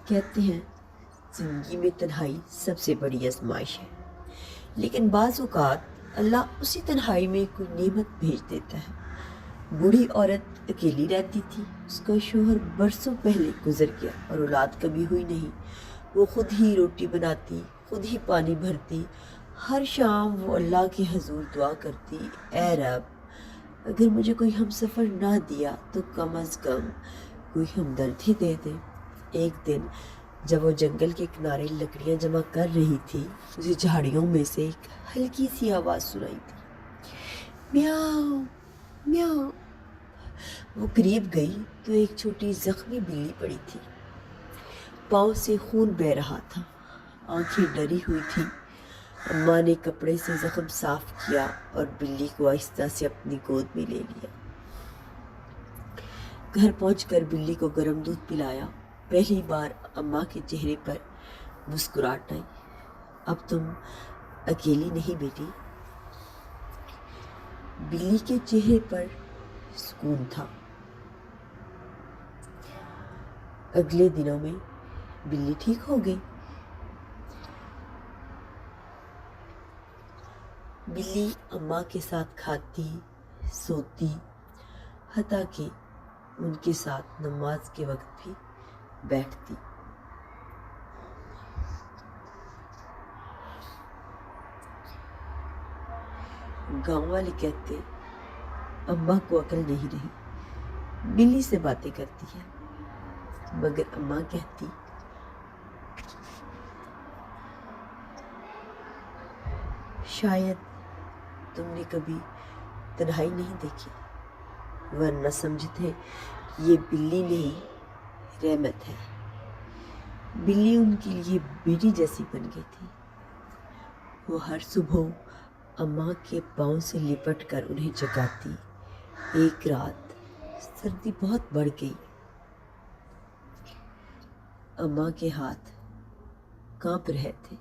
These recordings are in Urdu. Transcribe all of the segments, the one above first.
کہتے ہیں زندگی میں تنہائی سب سے بڑی آزمائش ہے، لیکن بعض اوقات اللہ اسی تنہائی میں کوئی نعمت بھیج دیتا ہے۔ بوڑھی عورت اکیلی رہتی تھی، اس کا شوہر برسوں پہلے گزر گیا اور اولاد کبھی ہوئی نہیں۔ وہ خود ہی روٹی بناتی، خود ہی پانی بھرتی، ہر شام وہ اللہ کے حضور دعا کرتی، اے رب اگر مجھے کوئی ہم سفر نہ دیا تو کم از کم کوئی ہمدرد ہی دے دے۔ ایک دن جب وہ جنگل کے کنارے لکڑیاں جمع کر رہی تھی، اسے جھاڑیوں میں سے ایک ہلکی سی آواز سنائی دی، میاؤ میاؤ۔ وہ قریب گئی تو ایک چھوٹی زخمی بلی پڑی تھی، پاؤں سے خون بہہ رہا تھا، آنکھیں ڈری ہوئی تھیں۔ اماں نے کپڑے سے زخم صاف کیا اور بلی کو آہستہ سے اپنی گود میں لے لیا۔ گھر پہنچ کر بلی کو گرم دودھ پلایا۔ پہلی بار اماں کے چہرے پر مسکراہٹ آئی۔ اب تم اکیلی نہیں بیٹی۔ بلی کے چہرے پر سکون تھا۔ اگلے دنوں میں بلی ٹھیک ہو گئی۔ بلی اماں کے ساتھ کھاتی، سوتی، حتیٰ کہ ان کے ساتھ نماز کے وقت بھی بیٹھتی۔ گاؤں والے کہتے اماں کو عقل نہیں رہی، بلی سے باتیں کرتی ہے، مگر اماں کہتی شاید تم نے کبھی تنہائی نہیں دیکھی، ورنہ سمجھتے کہ یہ بلی نہیں رحمت ہے۔ بلی ان کے لیے بیٹی جیسی بن گئی تھی۔ وہ ہر صبح اماں کے پاؤں سے لپٹ کر انہیں جگاتی۔ ایک رات سردی بہت بڑھ گئی، اماں کے ہاتھ کانپ رہے تھے۔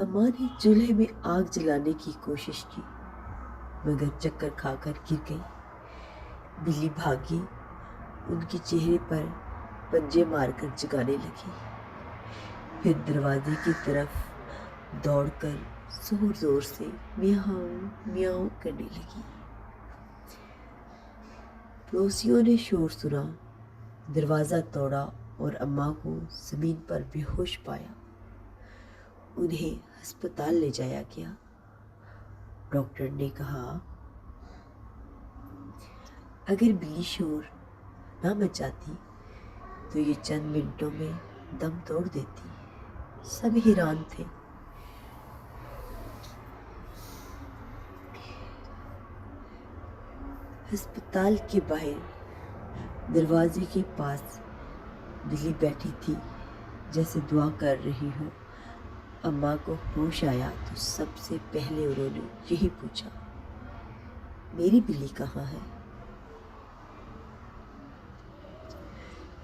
اماں نے چولہے میں آگ جلانے کی کوشش کی، مگر چکر کھا کر گر گئی۔ بلی بھاگی، ان کے چہرے پر پنجے مار کر جگانے لگی، پھر دروازے کی طرف دوڑ کر زور زور سے میاؤ میاؤ کرنے لگی۔ پڑوسیوں نے شور سنا، دروازہ توڑا اور اماں کو زمین پر بے ہوش پایا۔ انہیں ہسپتال لے جایا گیا۔ ڈاکٹر نے کہا اگر بلی شور نہ مچاتی تو یہ چند منٹوں میں دم توڑ دیتی۔ سب حیران تھے۔ ہسپتال کے باہر دروازے کے پاس بلی بیٹھی تھی، جیسے دعا کر رہی ہو۔ اماں کو ہوش آیا تو سب سے پہلے انہوں نے یہی پوچھا، میری بلی کہاں ہے؟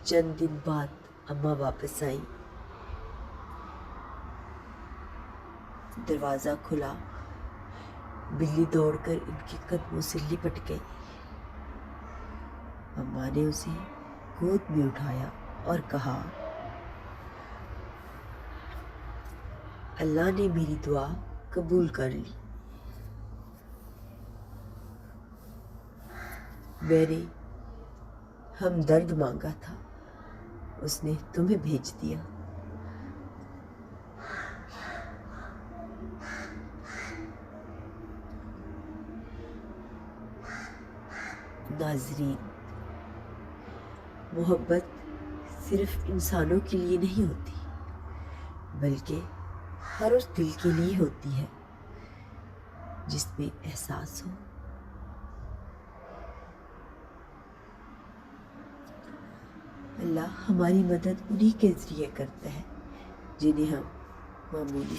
چند دن بعد اماں واپس آئیں۔ دروازہ کھلا، بلی دوڑ کر ان کے قدموں سے لپٹ گئی۔ اماں نے اسے گود میں اٹھایا اور کہا اللہ نے میری دعا قبول کر لی، میں نے ہمدرد مانگا تھا، اس نے تمہیں بھیج دیا۔ ناظرین، محبت صرف انسانوں کے لیے نہیں ہوتی، بلکہ ہر اس دل کے لیے ہوتی ہے جس میں احساس ہو۔ اللہ ہماری مدد انہی کے ذریعے کرتا ہے جنہیں ہم معمولی